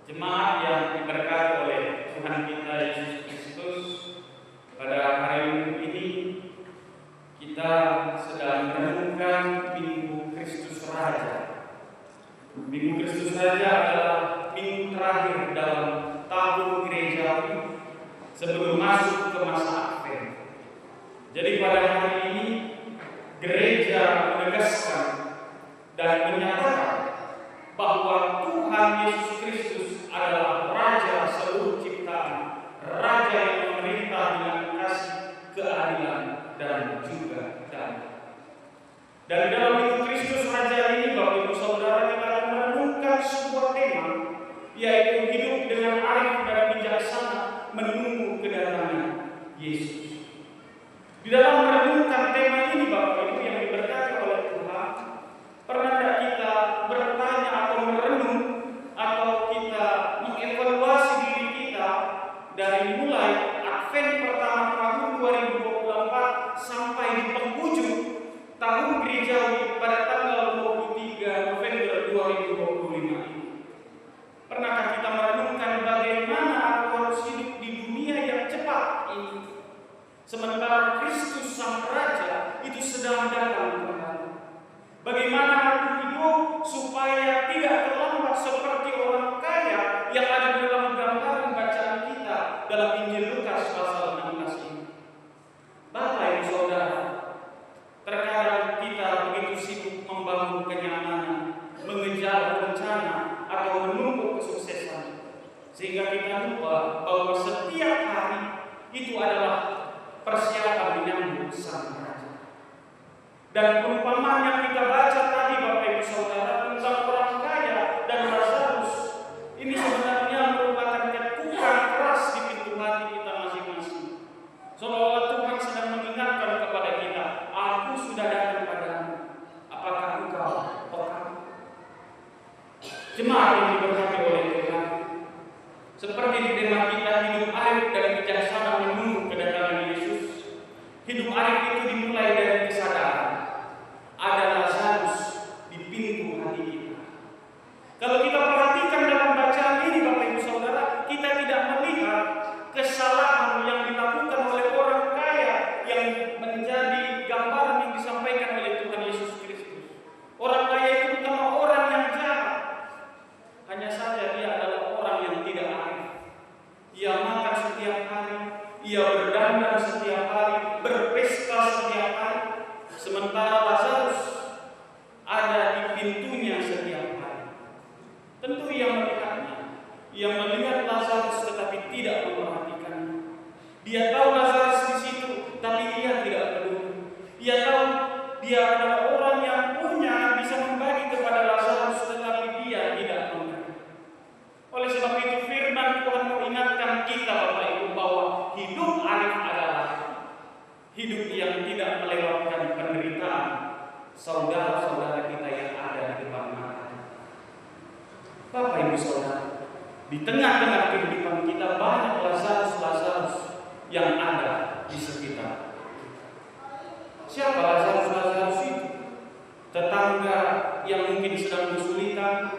Jemaat yang diberkati oleh Tuhan kita Yesus Kristus, pada hari ini kita sedang merenungkan Minggu Kristus Raja. Minggu Kristus Raja adalah minggu terakhir dalam tahun gerejawi sebelum masuk ke masa Advent. Jadi pada hari ini gereja menegaskan dan menyatakan bahwa Tuhan Yesus Kristus adalah Raja seluruh ciptaan, Raja yang memerintah dengan kasih, keadilan, dan juga damai. Dan dalam Minggu Kristus Raja ini, Bapak Ibu Saudara, kita akan merenungkan sebuah tema, yaitu hidup dengan arif dan bijaksana menunggu kedatangan Yesus. Di dalam merenungkan tema ini, Bapak Ibu yang diberkati oleh Tuhan, pernah tidak kita bertanya atau merenung atau kita mengevaluasi diri kita dari mulai Advent pertama tahun 2024 sampai di penghujung tahun gerejawi pada tanggal 23 November 2025 ini? Pernahkah kita merenungkan bagaimana aku harus hidup di dunia yang cepat ini, sementara Kristus Sang Raja itu sedang datang kembali? Bagaimana aku hidup supaya tidak terlambat seperti orang kaya yang ada di dalam gambaran bacaan kita dalam Injil Lukas pasal 16 ini? Bapak Ibu Saudara, terkadang kita begitu sibuk membangun kenyamanan, mengejar rencana, atau menumpuk kesuksesan, sehingga kita lupa bahwa setiap hari itu adalah persiapan menyambut Sang Raja. Dan perumpamaan yang kita baca tadi, Bapak Ibu Saudara, tentang orang kaya dan Lazarus, ini sebenarnya merupakan ketukan keras di pintu hati kita masing-masing. Seolah-olah Tuhan sedang mengingatkan kepada kita, aku sudah datang padamu, apakah engkau peka? Jemaat yang diberkati oleh Tuhan, seperti di tema kita, hidup arif dan bijaksana menunggu kedatangan Yesus. Hidup arif itu dimulai dari kesadaran ada Lazarus di pintu hati kita. Kalau kita perhatikan dalam bacaan ini, Bapak Ibu Saudara, kita tidak melihat kesalahan yang dilakukan oleh orang kaya yang menjadi gambaran yang disampaikan oleh Tuhan Yesus Kristus. Orang kaya itu bukanlah orang yang jahat, hanya saja dia adalah orang yang tidak arif. Ia makan setiap hari, ia berdandan setiap hari, berpesta setiap hari, sementara Lazarus ada di pintunya setiap hari. Tentu ia melihatnya. Ia melihat Lazarus tetapi tidak memperhatikannya. Dia tahu Lazarus di situ, tapi ia tidak peduli. Ia tahu dia adalah orang yang punya, bisa membagi kepada Lazarus, tetapi dia tidak memberi. Oleh sebab itu firman Tuhan mengingatkan kita, Bapak Ibu, bahwa hidup arif adalah hidup yang tidak melewatkan penderitaan saudara-saudara kita yang ada di depan mata. Bapak Ibu Saudara, di tengah-tengah kehidupan kita banyak Lazarus yang ada di sekitar. Siapa Lazarus itu? Tetangga yang mungkin sedang kesulitan,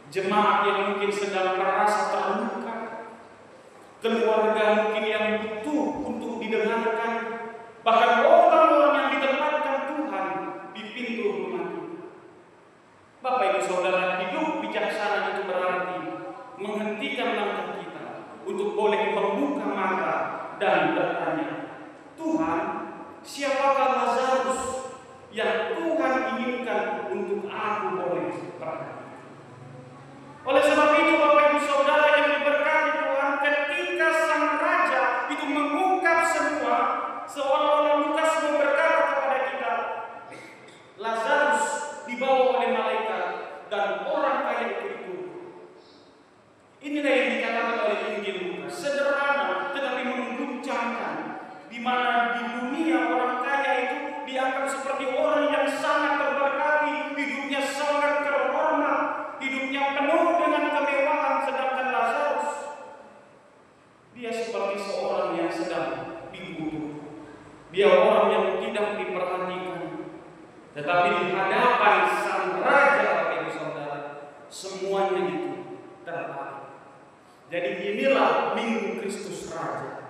jemaat yang mungkin sedang merasa terluka, keluarga mungkin yang butuh untuk didengarkan, bahkan orang-orang yang ditempatkan Tuhan di pintu rumah kita. Bapak Ibu Saudara, hidup bijaksana itu berarti menghentikan langkah kita untuk boleh membuka mata dan bertanya, Tuhan, siapakah Lazarus yang Tuhan inginkan untuk aku boleh perhatikan? Oleh sebab itu, Bapak Ibu Saudara yang diberkati Tuhan, ketika Sang Raja itu mengungkap semua, seolah-olah Lukas mau berkata kepada kita, Lazarus dibawa oleh malaikat dan orang kaya itu dikubur. Inilah yang dikatakan oleh Injil Lukas, sederhana tetapi mengguncangkan, di mana di dunia orang kaya Jadi inilah Minggu Kristus Raja,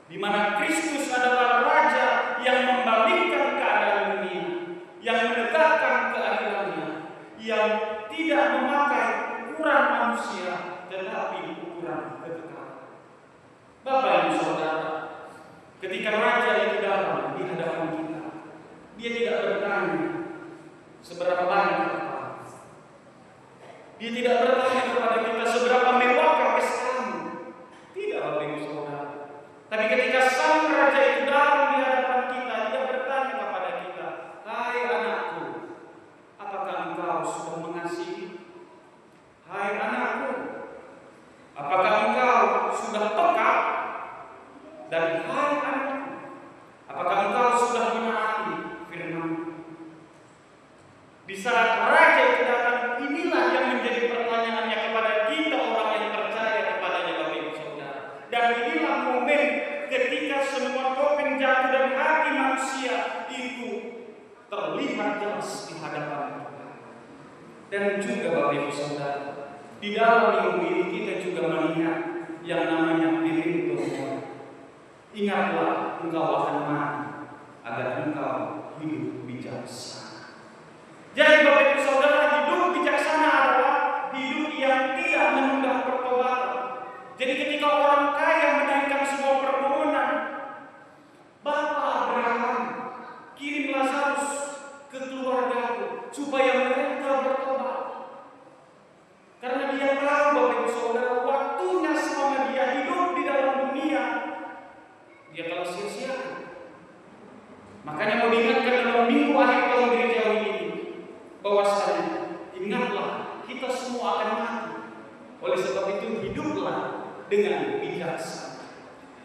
di mana Kristus adalah Raja yang membalikkan keadaan dunia, yang menegakkan keadilannya, yang tidak memakai ukuran manusia, tetapi ukuran kekekalan. Bapak Ibu Saudara, ketika Raja itu datang di hadapan kita, Dia tidak bertanya seberapa banyak harta. Dia tidak bertanya kepada kita seberapa mewahkah pestamu. Tidak, Bapak Ibu Saudara. Tapi ketika Sang Raja itu datang di hadapan kita, Dia bertanya kepada kita, "Hai anakku, apakah engkau sudah mengasihi? Hai anakku, apakah engkau sudah peka? Dan hai anakku, apakah engkau sudah menaati firman-Ku?" Di saat Raja itu datang, inilah yang menjadi pertanyaannya kepada kita orang yang percaya kepadanya, Bapak Ibu Saudara. Dan inilah momen ketika semua topeng jatuh dan hati manusia itu terlihat jelas di hadapan Tuhan. Dan juga Bapak Ibu Saudara, di dalam minggu ini kita juga melihat yang namanya piringan Tuhan. Ingatlah engkau akan mati agar engkau hidup bijaksana. Jadi Bapak Ibu Saudara, hidup bijaksana adalah hidup yang tidak menunda pertobatan. Jadi ketika orang kaya menaikkan sebuah permohonan, Bapak Abraham, kirim Lazarus ke keluargaku supaya mereka bertobat. Karena dia tahu, Bapak Ibu Saudara, waktunya selama dia hidup di dalam dunia, dia telah sia-sia. Makanya mau diingatkan dalam minggu akhir tahun gereja ini, bahwasanya ingatlah kita semua akan mati. Oleh sebab itu hiduplah dengan bijaksana.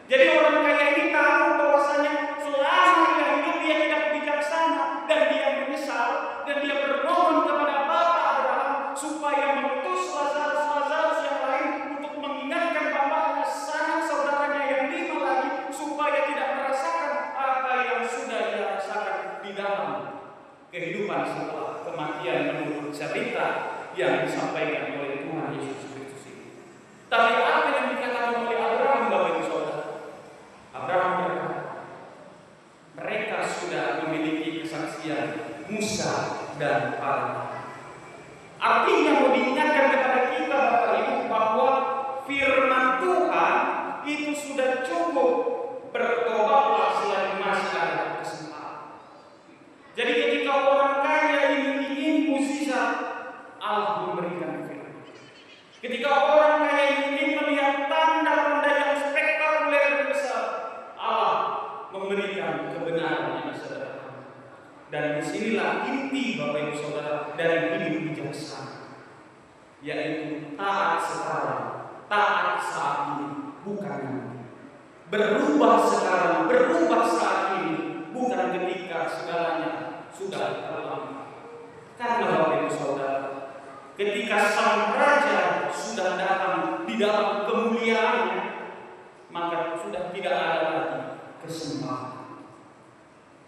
Jadi orang kaya ini tahu bahwasanya selama dia hidup dia tidak bijaksana dan dia menyesal dan dia bermohon kepada Bapak Abraham supaya mengutus Lazarus yang lain untuk mengingatkan bapaknya, sanak saudaranya yang 5 lagi supaya tidak merasakan apa yang sudah dia rasakan di dalam kehidupan setelah kematian menurut cerita yang disampaikan oleh Tuhan Yesus Kristus ini. Tapi apa yang dikatakan oleh Abraham, Bapak Ibu Saudara? Abraham berkata, mereka sudah memiliki kesaksian Musa dan Abraham. Artinya mau diingatkan kepada kita, Bapak Ibu, bahwa firman Tuhan itu sudah cukup. Bertobatlah selagi masih ada kesempatan. Jadi ketika orang kaya ini ingin mukjizat, Allah memberikan firman. Ketika orang kaya ini ingin melihat tanda-tanda yang spektakuler dan besar, Allah memberikan kebenaran yang sederhana. Dan disinilah inti, Bapak Ibu Saudara, dari hidup bijaksana, yaitu taat sekarang, taat saat ini, bukan nanti. Berubah sekarang, berubah saat ini, bukan ketika segalanya sudah terlambat. Karena Bapak Ibu Saudara, ketika Sang Raja sudah datang di dalam kemuliaannya, maka sudah tidak ada lagi kesempatan.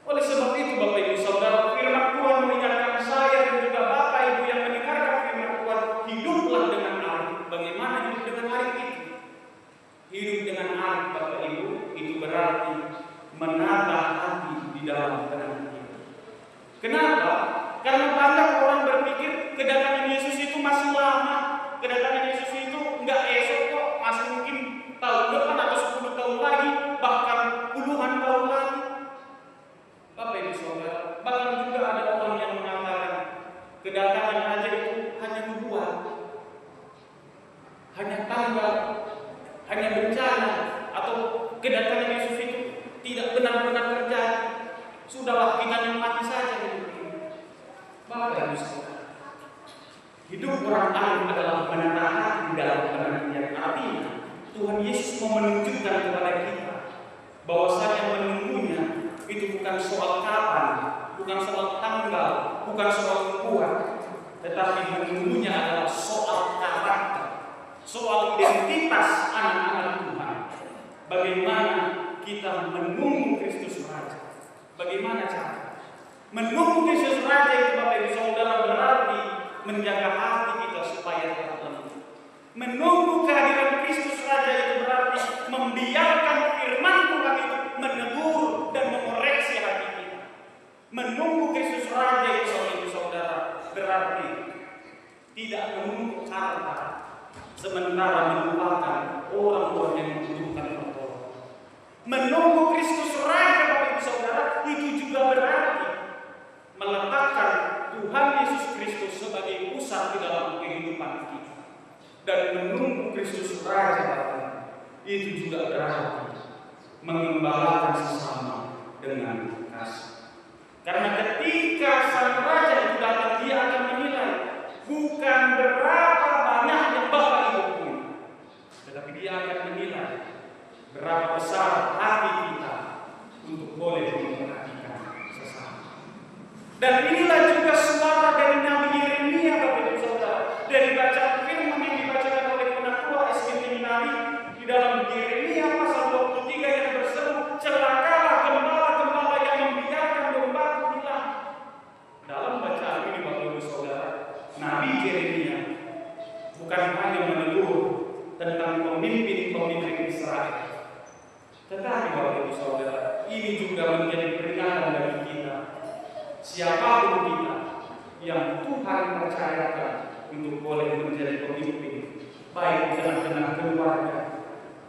Oleh sebab itu, Bapak Ibu Saudara, firman Tuhan mengingatkan saya dan juga Bapak Ibu yang mendengarkan firman Tuhan, hiduplah dengan arif. Bagaimana hidup dengan arif itu? Hidup dengan arif, Bapak Ibu, itu berarti menata hati di dalam tenang kita. Kenapa? Karena banyak orang berpikir kedatangan Yesus itu masih lama, kedatangan Yesus itu enggak esok kok, masih mungkin tahun depan atau 10 tahun lagi, bahkan puluhan tahun lagi. Bapak Ibu Saudara, bahkan juga ada orang yang mengatakan kedatangan Raja itu hanya nubuat, hanya tanggal, hanya bencana, atau kedatangan Yesus itu tidak benar-benar terjadi. Sudahlah, kita nikmati saja. Bapak Ibu Saudara, hidup orang alim adalah menata hati di dalam penantian. Artinya Tuhan Yesus mau menunjukkan kepada kita bahwasanya menunggunya itu bukan soal kapan, bukan soal tanggal, bukan soal kuat, tetapi menunggunya adalah soal karakter, soal identitas anak-anak Tuhan. Bagaimana kita menunggu Kristus Raja? Bagaimana cara? Menunggu Kristus Raja itu, Bapak Ibu Saudara, berarti menjaga hati kita supaya tetap tenang. Menunggu kehadiran Kristus berarti tidak menuntut harta, sementara melupakan orang-orang yang membutuhkan pertolongan. Menunggu Kristus Raja, Bapak Ibu Saudara, itu juga berarti meletakkan Tuhan Yesus Kristus sebagai pusat di dalam kehidupan kita. Dan menunggu Kristus Raja itu juga berarti mengembalakan sesama dengan kasih. Karena ketika sang raja itu datang, dia akan menilai bukan berapa banyak yang Bapak Ibu punya, tetapi dia akan menilai berapa besar hati kita untuk boleh memperhatikan sesama. Dan inilah juga suara dari Nabi Yeremia, Bapak Ibu Saudara, dari bacaan firman yang dibacakan oleh penatua SBT Nabi di dalam Yeremia pasal 23 yang berseru, celakalah gembala-gembala yang membiarkan domba hilang. Dalam bacaan ini, Bapak Ibu Saudara, Nabi Yeremia bukan hanya menegur tentang pemimpin-pemimpin Israel, tetapi Bapak Ibu Saudara, ini juga menjadi peringatan bagi kita, siapapun kita yang Tuhan percayakan untuk boleh menjadi pemimpin, baik di tengah-tengah keluarga,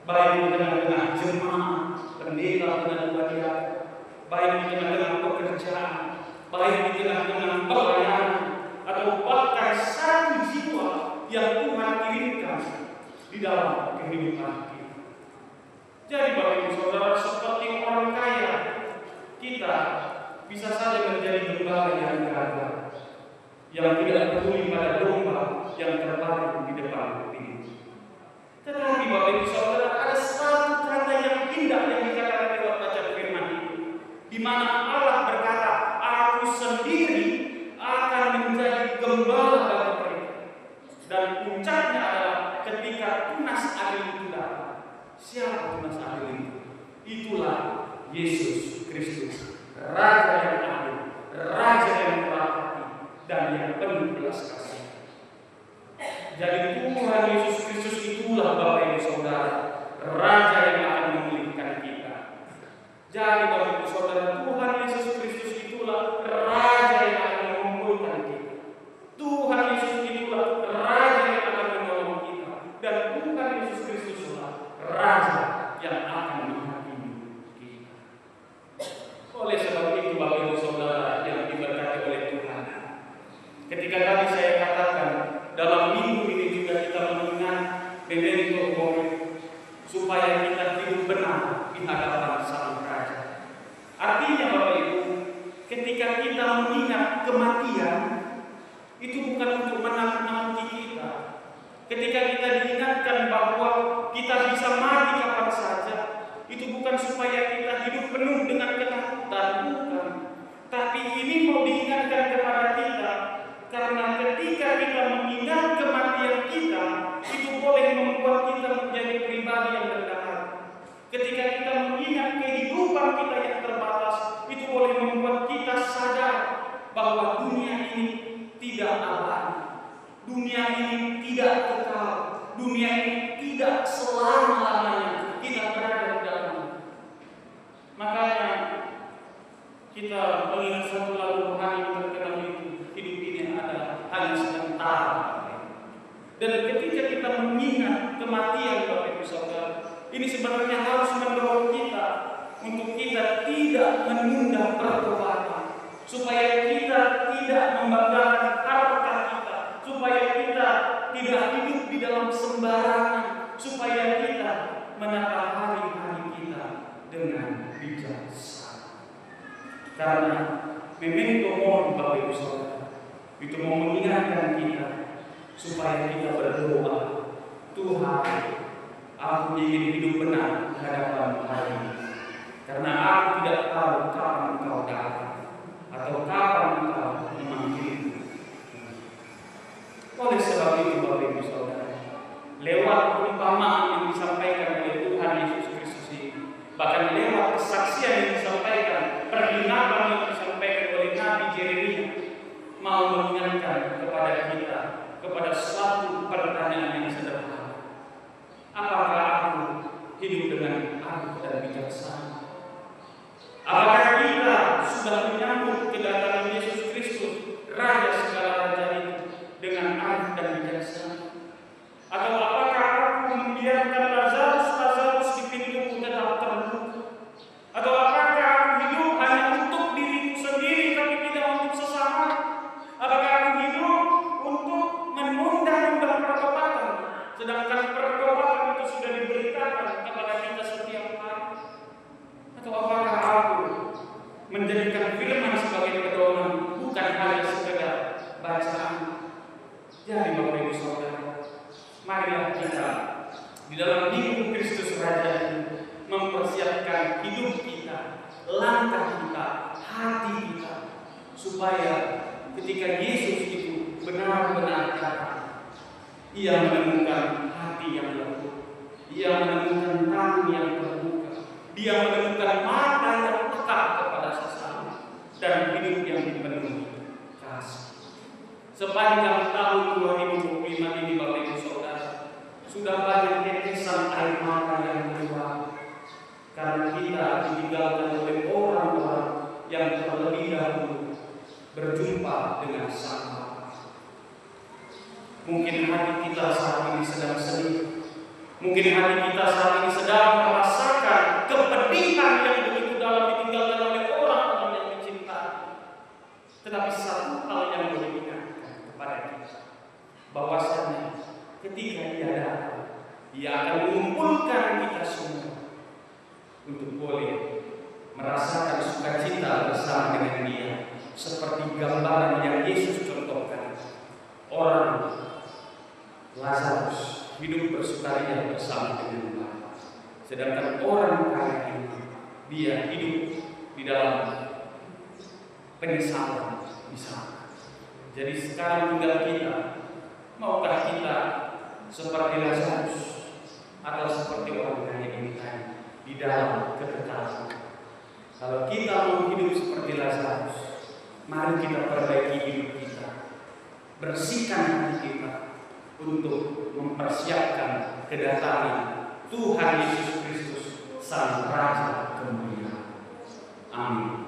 baik di tengah-tengah jemaah, pendeta, pendeta, baik di tengah-tengah pekerjaan, baik di tengah-tengah pelayanan, atau bahkan satu jiwa yang Tuhan kirimkan di dalam kehidupan kita. Jadi Bapak Ibu Saudara, seperti orang kaya, kita bisa saja menjadi gembala yang gagal, yang tidak peduli pada domba yang terbaring di depan pintu. Tetapi Bapak Ibu Saudara, ada satu kata yang indah yang dikatakan lewat baca firman itu, di mana Allah berkata, "Aku sendiri akan menjadi gembala bagi mereka." Dan puncaknya adalah ketika tunas adil itu datang. Siapa tunas adil itu? Itulah Yesus Kristus, Raja yang adil, Raja yang murah hati, dan yang penuh belas kasih. Jadi Tuhan Yesus Kristus itulah Bapak Ibu Saudara, Raja yang akan memulihkan kita. Jadi Bapak Ibu Saudara, Tuhan Yesus Kristus itulah Raja yang akan mengumpulkan kita. Tuhan Yesus itulah Raja yang akan menolong kita. Dan Tuhan Yesus Kristuslah Raja yang akan menghakimi kita. Oleh sebab itu Bapak Ibu Saudara yang diberkati oleh Tuhan, ketika tadi saya katakan dalam minggu ini juga kita mengingat memento mori, supaya kita hidup benar di hadapan Sang Raja. Artinya Bapak Ibu, ketika kita mengingat kematian, itu bukan untuk menakut-nakuti kita. Ketika kita diingatkan bahwa kita bisa mati kapan saja, itu bukan supaya kita hidup penuh dengan ketakutan, bukan. Tapi ini mau diingatkan kepada kita, karena ketika kita mengingat kematian kita, itu boleh membuat kita menjadi pribadi yang rendah hati. Ketika kita mengingat kehidupan kita yang terbatas, itu boleh membuat kita sadar bahwa dunia ini tidak abadi, dunia ini tidak kekal, dunia ini tidak selama-lamanya kita berada di dalamnya. Makanya kita mengingat satu lagu rohani yang terkenal itu, hidup ini hanya sementara. Dan ketika kita mengingat kematian Bapak Ibu Saudara, ini sebenarnya harus mendorong kita untuk kita tidak menunda pertobatan, supaya kita tidak membanggakan harta kita, supaya kita tidak hidup di dalam sembarangan, supaya kita menata hari-hari kita dengan bijaksana. Karena memento mori Bapak Ibu Saudara itu mau mengingatkan kita supaya kita berdoa, Tuhan, aku ingin hidup benar di hadapan hari ini, karena aku tidak tahu kapan Engkau datang atau kapan Engkau memanggilku. Oleh sebab itu Bapak Ibu Saudara, lewat perumpamaan yang disampaikan oleh Tuhan Yesus Kristus ini, bahkan lewat kesaksian yang disampaikan, peringatan yang disampaikan oleh Nabi Yeremia, mau mengingatkan kepada kita kepada suatu pertanyaan yang sederhana. Apakah aku hidup dengan arif dan bijaksana? Apakah kita sudah menyambut kedatangan Yesus Kristus, Raja segala raja Jadi Bapak Ibu Saudara, marilah kita di dalam minggu Kristus Raja ini mempersiapkan hidup kita, langkah kita, hati kita, supaya ketika Yesus itu benar-benar datang, Ia menemukan hati yang lembut, Ia menemukan tangan yang terbuka, Dia menemukan mata yang peka kepada sesama, dan hidup yang dipenuhi kasih. Sepanjang tahun 2025 ini Bapak Ibu Saudara, sudah banyak tetesan air mata yang keluar karena kita ditinggalkan oleh orang-orang yang terlebih dahulu berjumpa dengan Sang Bapa. Mungkin hati kita saat ini sedang sedih, mungkin hati kita saat ini sedang merasakan kepedihan yang begitu dalam ditinggalkan oleh orang-orang yang mencintai. Tetapi satu hal yang boleh diingatkan kepada kita, bahwasanya ketika Dia datang, Dia akan mengumpulkan kita semua untuk boleh merasakan sukacita bersama dengan Dia, seperti gambaran yang Yesus contohkan. Orang Lazarus hidup bersukaria bersama dengan Bapa, sedangkan orang kaya ini dia hidup di dalam penyesalan di sana. Jadi sekarang tinggal kita, maukah kita seperti Lazarus atau seperti orang kaya ini tadi di dalam kekekalan? Kalau kita mau hidup seperti Lazarus, mari kita perbaiki hidup kita, bersihkan hati kita untuk mempersiapkan kedatangan Tuhan Yesus Kristus, Sang Raja kemuliaan. Amin.